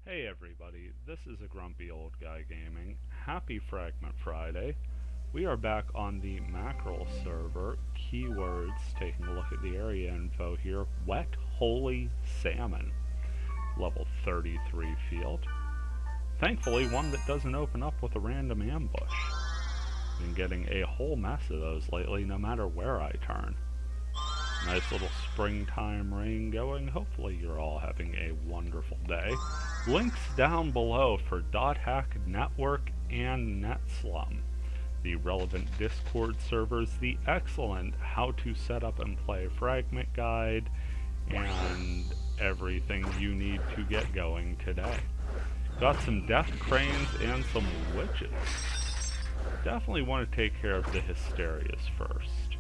Hey everybody, this is a grumpy old guy gaming. Happy Fragment Friday. We are back on the mackerel server. Keywords, taking a look at the area info here. Wet Holy Salmon. Level 33 field. Thankfully one that doesn't open up with a random ambush. Been getting a whole mess of those lately no matter where I turn. Nice little springtime rain going. Hopefully you're all having a wonderful day. Links down below for .hack Network and NetSlum, the relevant Discord servers, the excellent how to set up and play Fragment guide, and everything you need to get going today. Got some death cranes and some witches. Definitely want to take care of the hysterias first.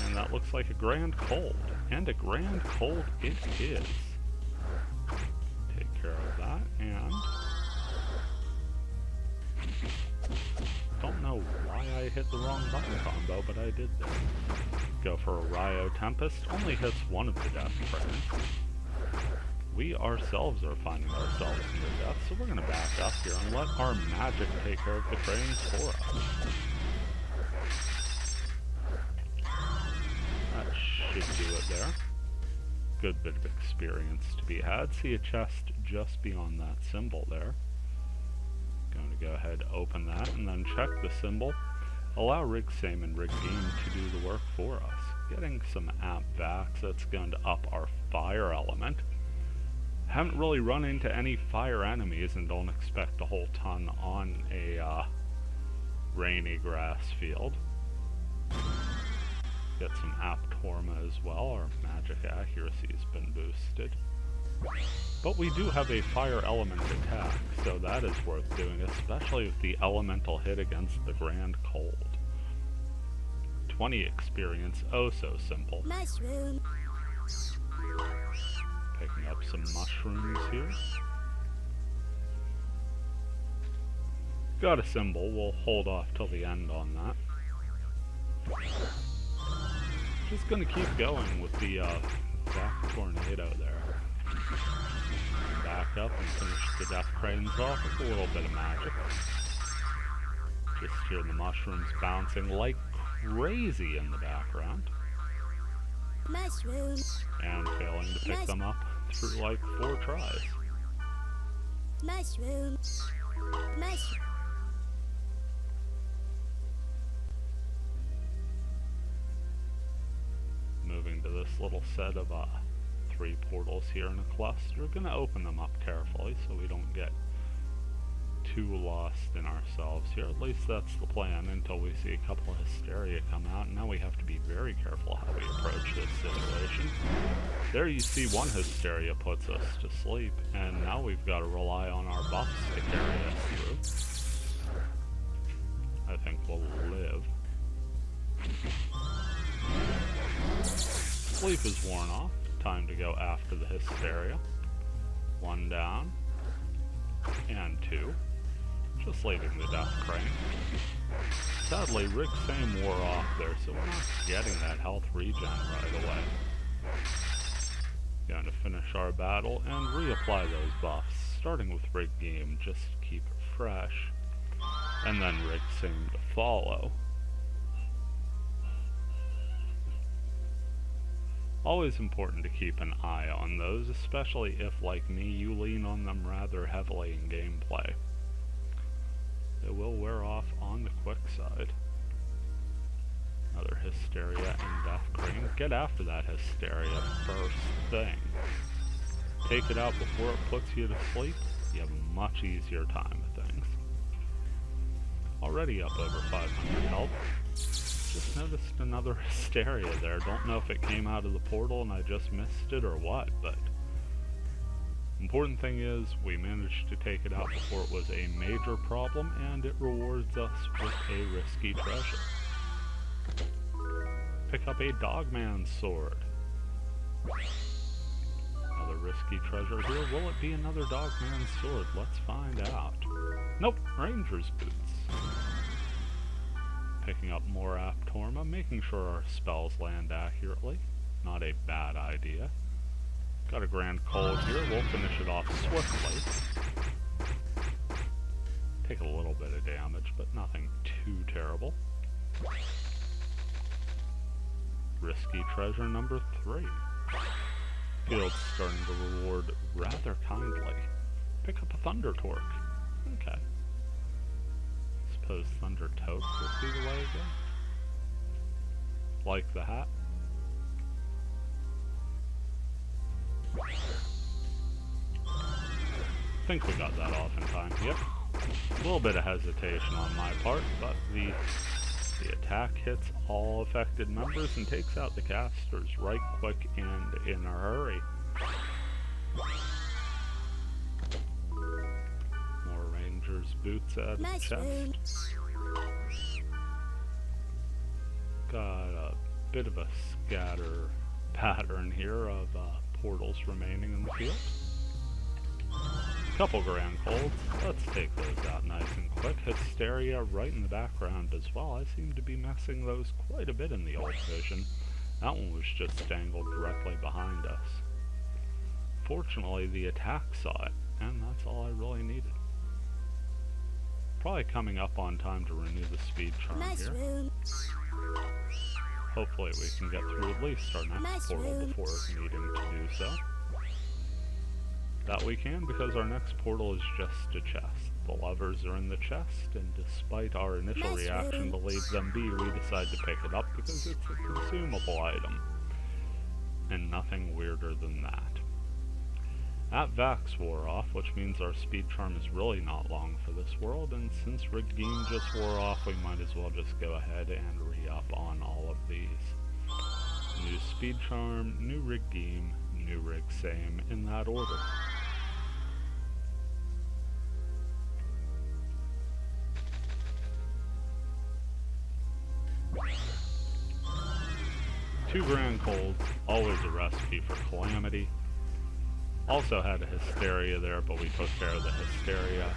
And that looks like a grand cold. And a grand cold it is. Take care of that, and don't know why I hit the wrong button combo, but I did that. Go for a Ryo Tempest. Only hits one of the death cranes. We ourselves are finding ourselves near death, so we're going to back up here and let our magic take care of the cranes for us. That should do it there. Good bit of experience to be had. See a chest just beyond that symbol there. Going to go ahead, open that, and then check the symbol. Allow Rigsame and Riggame to do the work for us. Getting some app backs, that's going to up our fire element. Haven't really run into any fire enemies and don't expect a whole ton on a rainy grass field. Get some app Torma as well. Our magic accuracy has been boosted. But we do have a fire element attack, so that is worth doing, especially with the elemental hit against the Grand Cold. 20 experience, oh so simple. Mushroom. Picking up some mushrooms here. Got a symbol, we'll hold off till the end on that. Just gonna keep going with the back tornado there. Back up and finish the death cranes off with a little bit of magic. Just hear the mushrooms bouncing like crazy in the background. Mushroom. And failing to pick them up through like 4 tries. Mushroom. Mushroom. Moving to this little set of 3 portals here in a cluster. Gonna open them up carefully so we don't get too lost in ourselves here. At least that's the plan until we see a couple of hysteria come out. And now we have to be very careful how we approach this situation. There you see one hysteria puts us to sleep, and now we've got to rely on our buffs to carry us through. I think we'll live. Sleep is worn off. Time to go after the hysteria. 1 down. And 2. Just leaving the death crane. Sadly, Rigsame wore off there, so we're not getting that health regen right away. Going to finish our battle and reapply those buffs, starting with Riggame just to keep it fresh, and then Rigsame to follow. Always important to keep an eye on those, especially if, like me, you lean on them rather heavily in gameplay. They will wear off on the quick side. Another hysteria and death crane. Get after that hysteria first thing. Take it out before it puts you to sleep. You have a much easier time with things. Already up over 500 health. Just noticed another hysteria there. Don't know if it came out of the portal and I just missed it or what, but important thing is we managed to take it out before it was a major problem, and it rewards us with a risky treasure. Pick up a Dogman's sword. Another risky treasure here. Will it be another Dogman's sword? Let's find out. Nope, Ranger's boots. Picking up more app Torma, making sure our spells land accurately. Not a bad idea. Got a grand cold here. We'll finish it off swiftly. Take a little bit of damage, but nothing too terrible. Risky treasure number 3. Field's starting to reward rather kindly. Pick up a Thunder Torque. Okay. Suppose Thunder Toke would be the way to go. Like the hat. Think we got that off in time. Yep. A little bit of hesitation on my part, but the attack hits all affected members and takes out the casters right quick and in a hurry. More Ranger's boots out of the chest. Got a bit of a scatter pattern here of portals remaining in the field. Couple grand colds. Let's take those out nice and quick. Hysteria right in the background as well. I seem to be messing those quite a bit in the old vision. That one was just dangled directly behind us. Fortunately, the attack saw it, and that's all I really needed. Probably coming up on time to renew the speed charm here. Hopefully we can get through at least our next portal before needing to do so. That we can, because our next portal is just a chest. The levers are in the chest, and despite our initial reaction to leave them be, we decide to pick it up because it's a consumable item. And nothing weirder than that. That Vax wore off, which means our speed charm is really not long for this world, and since Rigdeem just wore off, we might as well just go ahead and re-up on all of these. New speed charm, new Rigdeem, new rig same, in that order. Two grand colds, always a recipe for calamity. Also had a Hysteria there, but we took care of the Hysteria.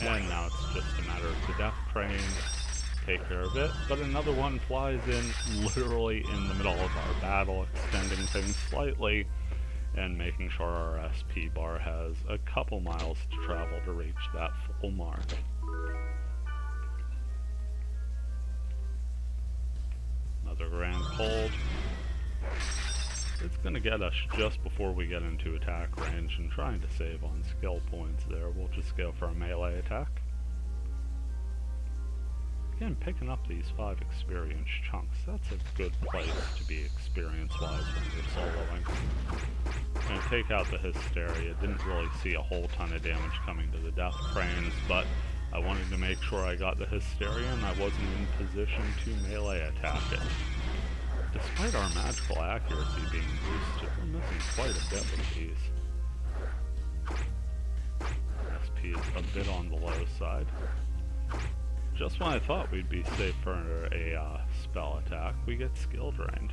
And now it's just a matter of the Death Crane. Take care of it. But another one flies in literally in the middle of our battle, extending things slightly and making sure our SP bar has a couple miles to travel to reach that full mark. Another grand cold. It's going to get us just before we get into attack range, and trying to save on skill points there, we'll just go for a melee attack. Again, picking up these 5 experience chunks, that's a good place to be experience-wise when you're soloing. Going to take out the Hysteria. Didn't really see a whole ton of damage coming to the Death Cranes, but I wanted to make sure I got the Hysteria and I wasn't in position to melee attack it. Despite our magical accuracy being boosted, we're missing quite a bit with these. SP is a bit on the low side. Just when I thought we'd be safe for a spell attack, we get skill drained.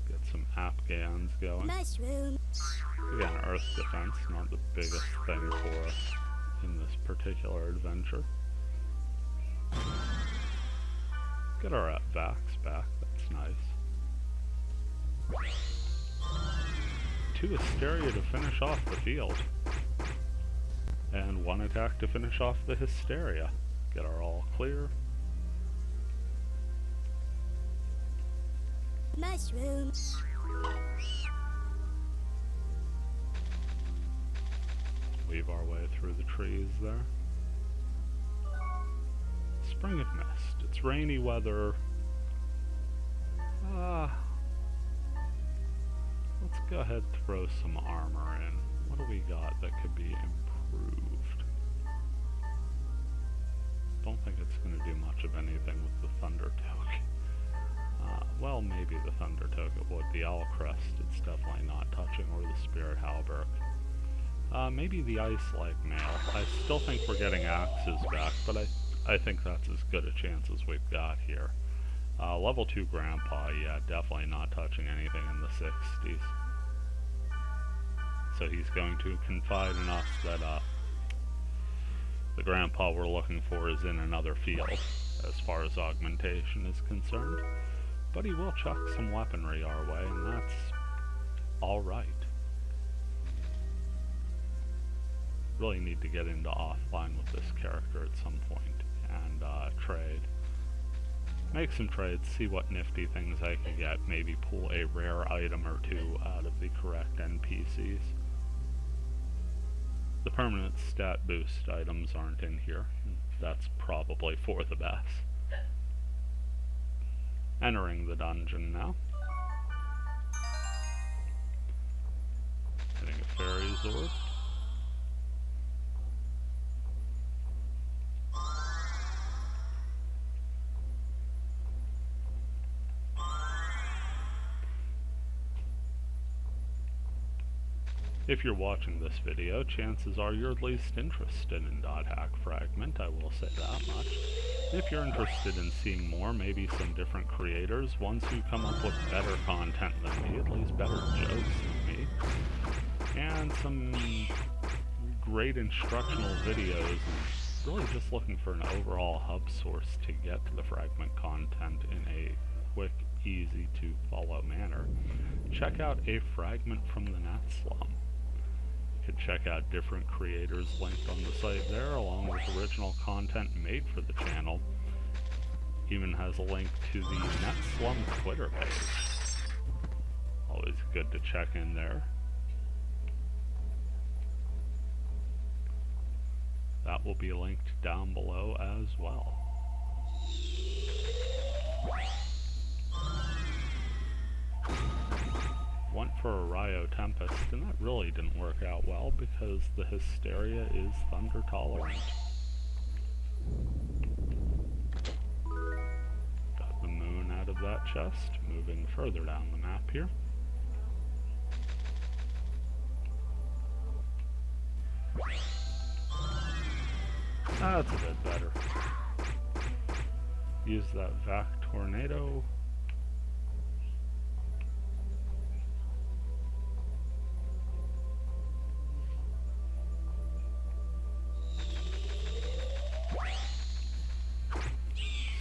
Get some Afghans going. Mushroom. Again, Earth defense, not the biggest thing for us in this particular adventure. Get our Vax back, that's nice. 2 Hysteria to finish off the field. And 1 attack to finish off the Hysteria. Get our all clear. Mushrooms. Weave our way through the trees there. Spring of Mist. It's rainy weather. Let's go ahead and throw some armor in. What do we got that could be improved? Don't think it's going to do much of anything with the Thunder Toke. Well, maybe the Thunder Toke it would. The Owl Crest, it's definitely not touching, or the Spirit Halberd. Maybe the Ice Leg Mail. I still think we're getting axes back, but I think that's as good a chance as we've got here. Level 2 Grandpa, yeah, definitely not touching anything in the 60s. So he's going to confide in us that the Grandpa we're looking for is in another field. as far as augmentation is concerned, but he will chuck some weaponry our way, and that's alright. Really need to get into offline with this character at some point and trade. Make some trades, see what nifty things I can get, maybe pull a rare item or two out of the correct NPCs. The permanent stat boost items aren't in here. That's probably for the best. Entering the dungeon now. Hitting a fairy's orb. If you're watching this video, chances are you're at least interested in .hack Fragment, I will say that much. If you're interested in seeing more, maybe some different creators, ones who come up with better content than me, at least better jokes than me, and some great instructional videos, really just looking for an overall hub source to get to the Fragment content in a quick, easy to follow manner, check out A Fragment from the Net Slum. You can check out different creators linked on the site there, along with original content made for the channel. Even has a link to the Net Slum Twitter page. Always good to check in there. That will be linked down below as well. Went for a Ryo Tempest, and that really didn't work out well because the Hysteria is thunder tolerant. Got the moon out of that chest, moving further down the map here. That's a bit better. Use that Vac Tornado.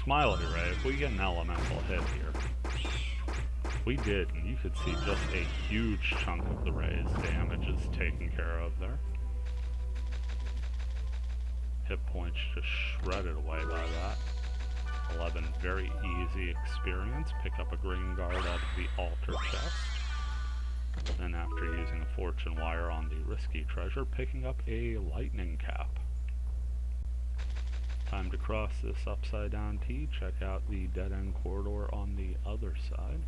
Smiley Ray, if we get an elemental hit here. We did, and you could see just a huge chunk of the Ray's damage is taken care of there. Hit points just shredded away by that. 11, very easy experience. Pick up a green guard out of the altar chest. Then after using a fortune wire on the risky treasure, picking up a lightning cap. Time to cross this upside down T, check out the dead end corridor on the other side,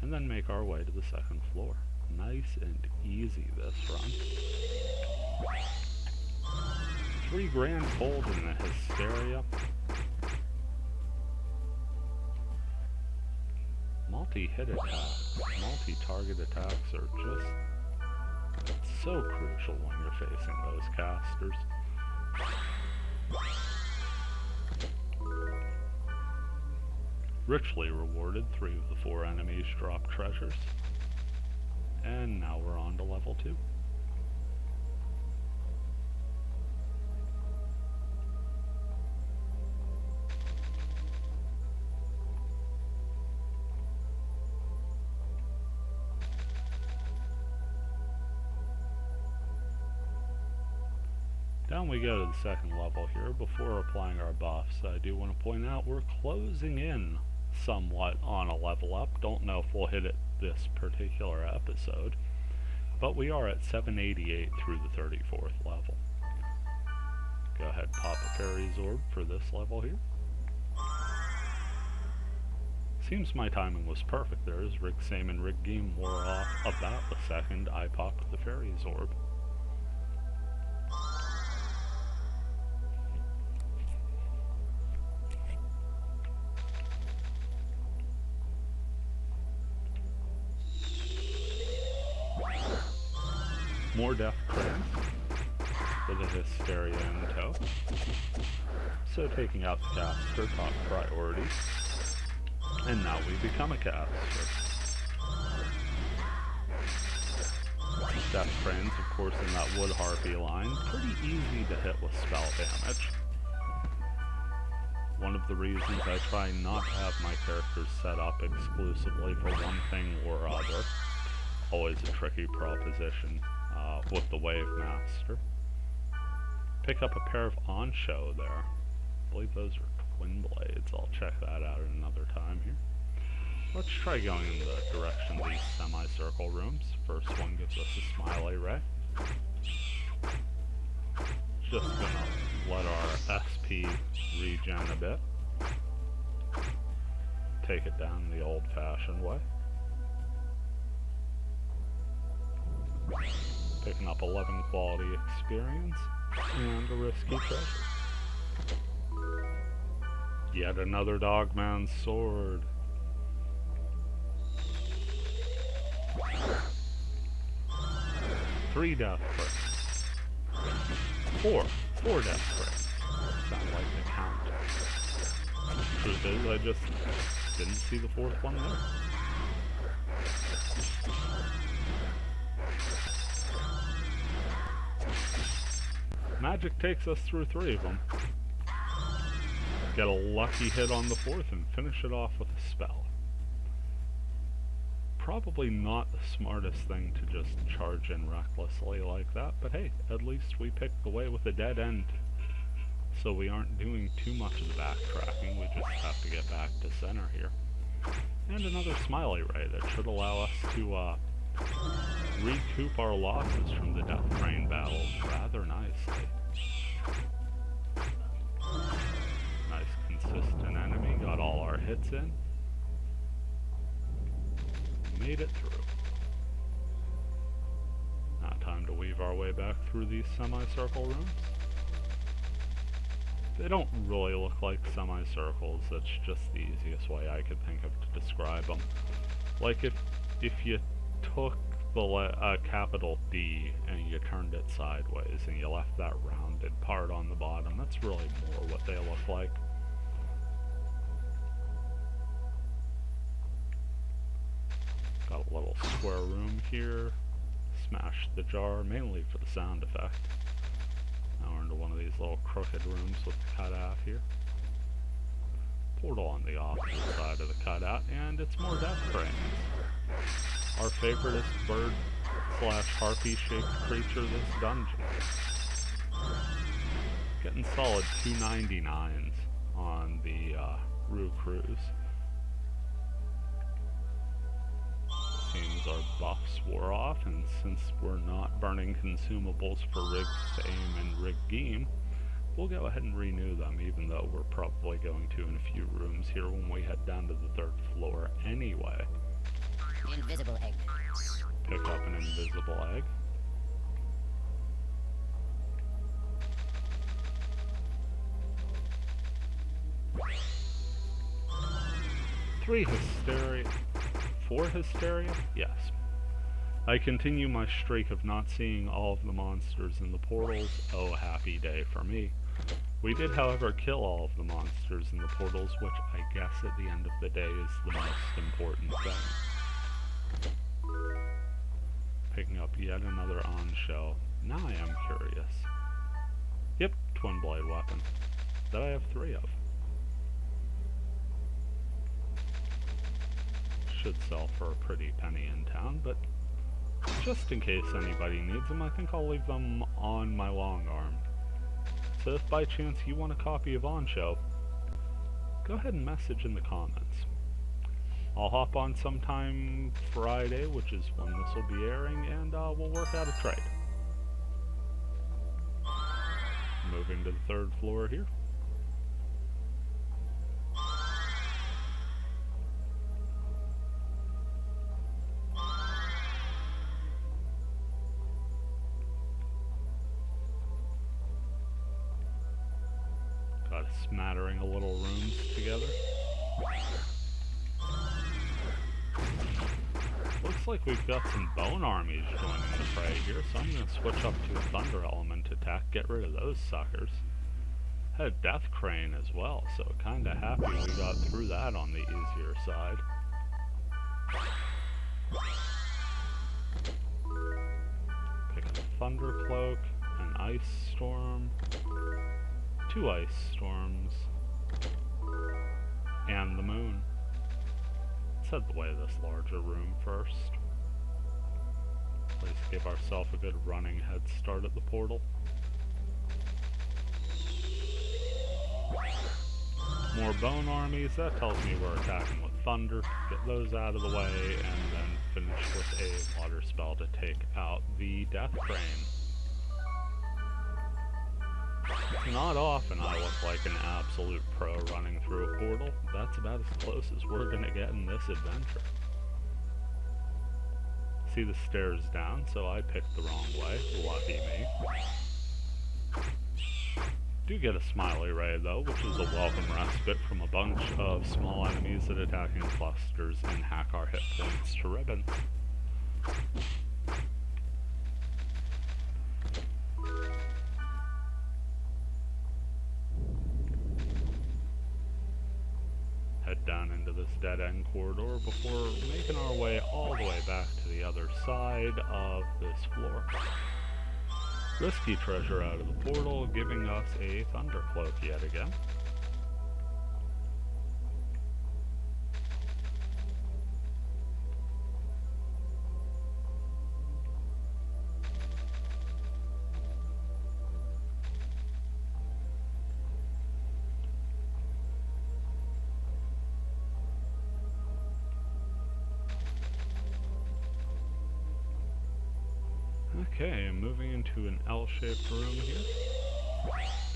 and then make our way to the second floor. Nice and easy this run. 3 grand gold in the Hysteria. Multi-hit attacks, multi-target attacks are just so crucial when you're facing those casters. Richly rewarded, 3 of the 4 enemies drop treasures. And now we're on to level 2. Down we go to the second level here. Before applying our buffs, I do want to point out we're closing in somewhat on a level up. Don't know if we'll hit it this particular episode, but we are at 788 through the 34th level. Go ahead, pop a fairy's orb for this level here. Seems my timing was perfect there, as Rig Same and Rig Game wore off about the second I popped the fairy's orb. More death crits for the Hysteria in tow. So taking out the caster, top priority. And now we become a caster. Death Cranes, of course, in that Wood Harpy line. Pretty easy to hit with spell damage. One of the reasons I try not to have my characters set up exclusively for one thing or other. Always a tricky proposition with the Wave Master. Pick up a pair of on-show there. I believe those are twin blades. I'll check that out at another time here. Let's try going in the direction of these semicircle rooms. First one gives us a smiley ray. Just gonna let our SP regen a bit. Take it down the old-fashioned way. Picking up 11 quality experience and a risky treasure. Yet another Dogman's sword. Three death frames. Four death frames. Sound like the count. Truth is, I just didn't see the fourth one there. Magic takes us through 3 of them. Get a lucky hit on the 4th and finish it off with a spell. Probably not the smartest thing to just charge in recklessly like that, but hey, at least we picked the way with a dead end. So we aren't doing too much of the backtracking, we just have to get back to center here. And another smiley ray that should allow us to recoup our losses from the Death Rain battles rather nicely. Nice consistent enemy, got all our hits in. Made it through. Now time to weave our way back through these semicircle rooms. They don't really look like semicircles, that's just the easiest way I could think of to describe them. Like if you took the capital D and you turned it sideways and you left that rounded part on the bottom, that's really more what they look like. Got a little square room here. Smash the jar, mainly for the sound effect. Now we're into one of these little crooked rooms with the cutout here. Portal on the opposite side of the cutout, and it's more death cranes. Our favoriteest bird / harpy shaped creature this dungeon. Getting solid 299s on the Rue Cruise. Seems our buffs wore off, and since we're not burning consumables for Rig Fame and Rig Game, we'll go ahead and renew them, even though we're probably going to in a few rooms here when we head down to the 3rd floor anyway. Invisible egg. Pick up an invisible egg. Four hysteria? Yes. I continue my streak of not seeing all of the monsters in the portals. Oh, happy day for me. We did, however, kill all of the monsters in the portals, which I guess at the end of the day is the most important thing. Picking up yet another on-show. Now I am curious. Yep, twin blade weapon. That I have 3 of. Should sell for a pretty penny in town, but just in case anybody needs them, I think I'll leave them on my long arm. So if by chance you want a copy of On Show, go ahead and message in the comments. I'll hop on sometime Friday, which is when this will be airing, and we'll work out a trade. Moving to the 3rd floor here. Smattering a little rooms together. Looks like we've got some bone armies joining the fray here, so I'm going to switch up to a thunder element attack, get rid of those suckers. Had a death crane as well, so kinda happy we got through that on the easier side. Pick up a thunder cloak, an ice storm. 2 ice storms, And the moon. Let's head the way of this larger room first. Let's give ourselves a good running head start at the portal. More bone armies, that tells me we're attacking with thunder. Get those out of the way, and then finish with a water spell to take out the death train. It's not often I look like an absolute pro running through a portal. That's about as close as we're gonna get in this adventure. See the stairs down, so I picked the wrong way. Lucky me. Do get a smiley ray though, which is a welcome respite from a bunch of small enemies that attack in clusters and hack our hit points to ribbons. Head down into this dead-end corridor before making our way all the way back to the other side of this floor. Risky treasure out of the portal, giving us a thunder cloak yet again. Okay, moving into an L-shaped room here.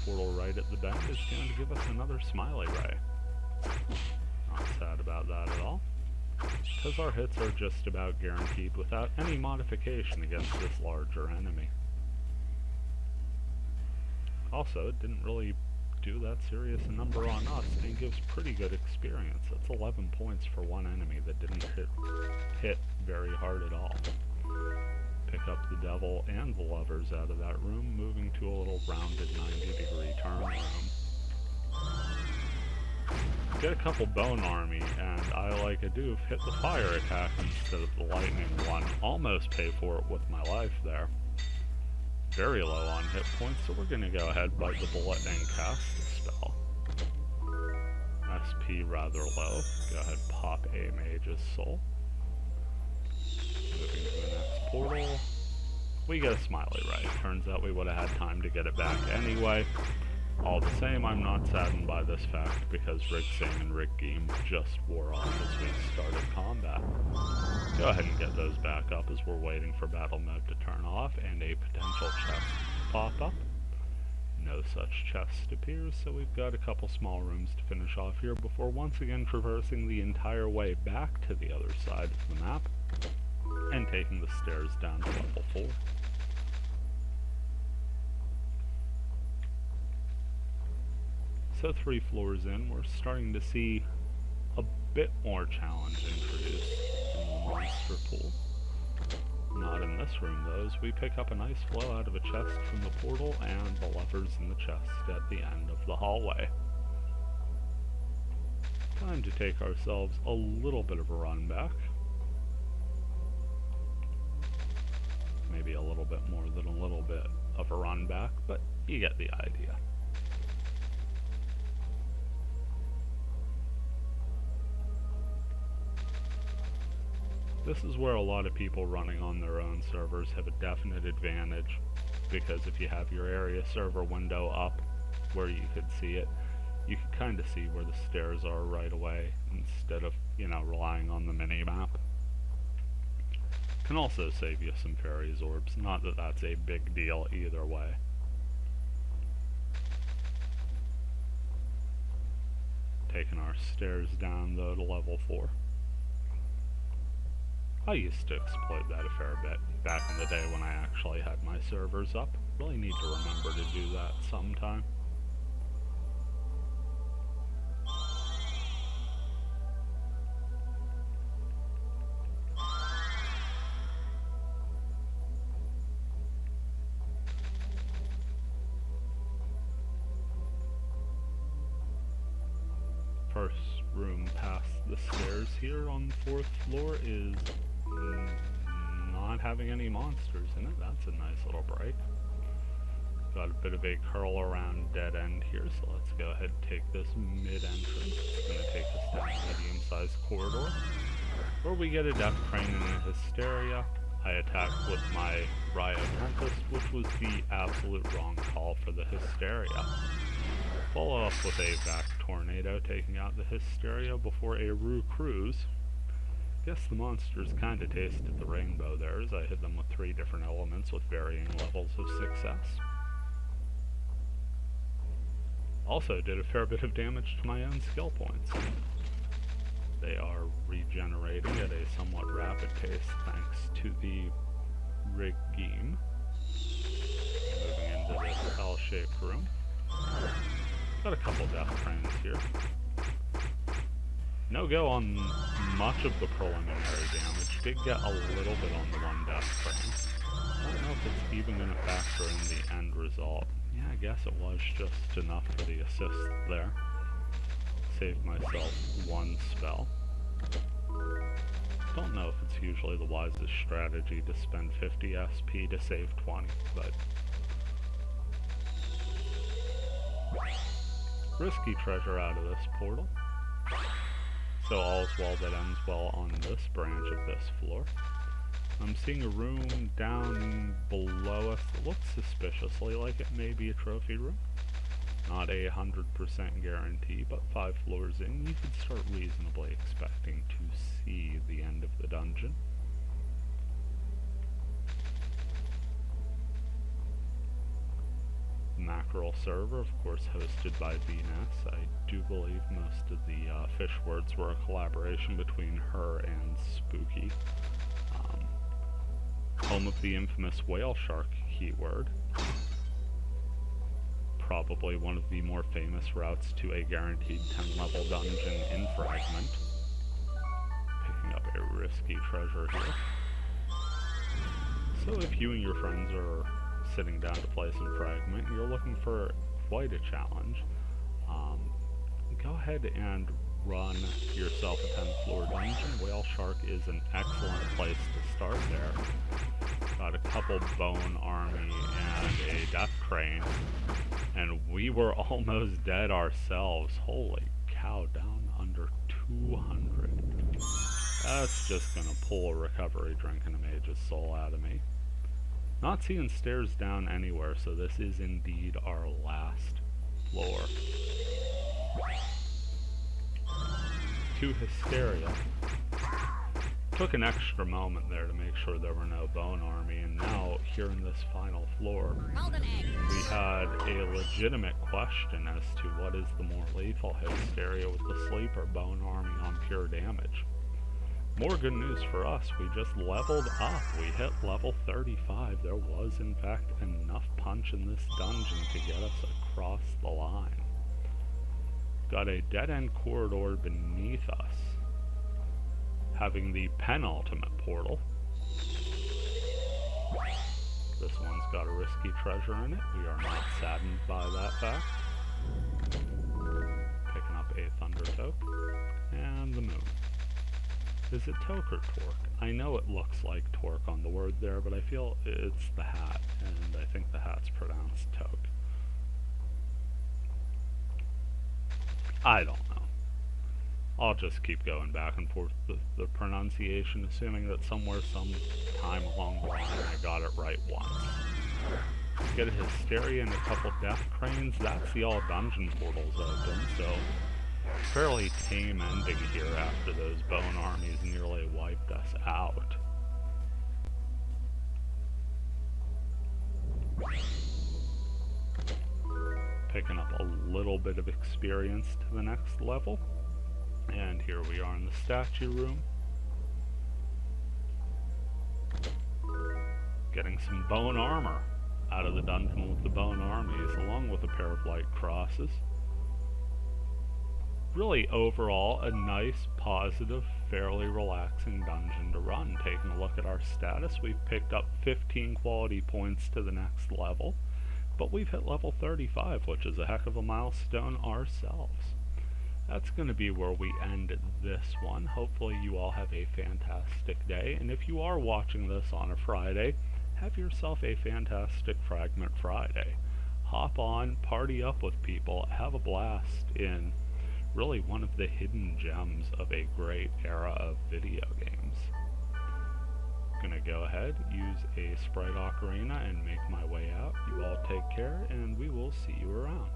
Portal right at the bend is going to give us another smiley ray. Not sad about that at all, because our hits are just about guaranteed without any modification against this larger enemy. Also, it didn't really do that serious a number on us, and gives pretty good experience. That's 11 points for one enemy that didn't hit very hard at all. Pick up the devil and the lovers out of that room, moving to a little rounded 90-degree turn room. Get a couple bone army, and I, like a doof, hit the fire attack instead of the lightning one. Almost pay for it with my life there. Very low on hit points, so we're going to go ahead, bite the bullet, and cast the spell. SP rather low. Go ahead, pop a mage's soul. Moving to the next portal. We get a smiley ray. Turns out we would have had time to get it back anyway. All the same, I'm not saddened by this fact because Rig Sing and Rig Geem just wore off as we started combat. Go ahead and get those back up as we're waiting for battle mode to turn off and a potential chest to pop up. No such chest appears, so we've got a couple small rooms to finish off here before once again traversing the entire way back to the other side of the map and taking the stairs down to level 4. So 3 floors in, we're starting to see a bit more challenge introduced in the monster pool. Not in this room though, as we pick up a nice flow out of a chest from the portal and the levers in the chest at the end of the hallway. Time to take ourselves a little bit of a run back. Maybe a little bit more than a little bit of a run back, but you get the idea. This is where a lot of people running on their own servers have a definite advantage, because if you have your area server window up where you could see it, you can kind of see where the stairs are right away instead of, relying on the mini-map. Can also save you some fairies orbs, not that that's a big deal either way. Taking our stairs down though to level 4. I used to exploit that a fair bit back in the day when I actually had my servers up. Really need to remember to do that sometime. First room past the stairs here on the 4th floor is not having any monsters in it. That's a nice little break. Got a bit of a curl around dead end here, so let's go ahead and take this mid-entrance. It's going to take us down a medium-sized corridor, where we get a Death Crane and a Hysteria. I attacked with my Riot Tempest, which was the absolute wrong call for the Hysteria. Follow up with a Vac Tornado, taking out the Hysteria before a Rue Cruise. Guess the monsters kinda tasted the rainbow there, as I hit them with 3 different elements with varying levels of success. Also did a fair bit of damage to my own skill points. They are regenerating at a somewhat rapid pace thanks to the Regime. Moving into this L-shaped room. Got a couple Death Cranes here. No go on much of the preliminary damage. Did get a little bit on the one Death Crane. I don't know if it's even going to factor in the end result. Yeah, I guess it was just enough for the assist there. Saved myself 1 spell. Don't know if it's usually the wisest strategy to spend 50 SP to save 20, but... risky treasure out of this portal. So all's well that ends well on this branch of this floor. I'm seeing a room down below us that looks suspiciously like it may be a trophy room. Not a 100% guarantee, but 5 floors in, you could start reasonably expecting to see the end of the dungeon. Mackerel server, of course, hosted by VNS. I do believe most of the fish words were a collaboration between her and Spooky. Home of the infamous whale shark keyword. Probably one of the more famous routes to a guaranteed 10-level dungeon in Fragment. Picking up a risky treasure here. So if you and your friends are sitting down to play some Fragment, you're looking for quite a challenge, go ahead and run yourself a 10th floor dungeon. Whale Shark is an excellent place to start there. Got a couple Bone Army and a Death Crane, and we were almost dead ourselves. Holy cow, down under 200. That's just gonna pull a recovery drink and a mage's soul out of me. Not seeing stairs down anywhere, so this is indeed our last floor. 2 Hysteria. Took an extra moment there to make sure there were no Bone Army, and now, here in this final floor, we had a legitimate question as to what is the more lethal Hysteria with the Sleeper Bone Army on pure damage. More good news for us, we just leveled up. We hit level 35. There was, in fact, enough punch in this dungeon to get us across the line. Got a dead-end corridor beneath us, having the penultimate portal. This one's got a risky treasure in it. We are not saddened by that fact. Picking up a Thunder Toke, and the moon. Is it Toke or Torque? I know it looks like Torque on the word there, but I feel it's the hat, and I think the hat's pronounced Toke. I don't know. I'll just keep going back and forth with the pronunciation, assuming that somewhere, sometime along the line, I got it right once. Get a Hysteria and a couple Death Cranes. That's the all dungeon portals open, so fairly tame ending here after those Bone Armies nearly wiped us out. Picking up a little bit of experience to the next level. And here we are in the statue room. Getting some bone armor out of the dungeon with the Bone Armies, along with a pair of light crosses. Really, overall, a nice, positive, fairly relaxing dungeon to run. Taking a look at our status, we've picked up 15 quality points to the next level. But we've hit level 35, which is a heck of a milestone ourselves. That's going to be where we end this one. Hopefully you all have a fantastic day, and if you are watching this on a Friday, have yourself a fantastic Fragment Friday. hop on, party up with people, have a blast in really one of the hidden gems of a great era of video games. Gonna go ahead, use a Sprite Ocarina and make my way out. You all take care, and we will see you around.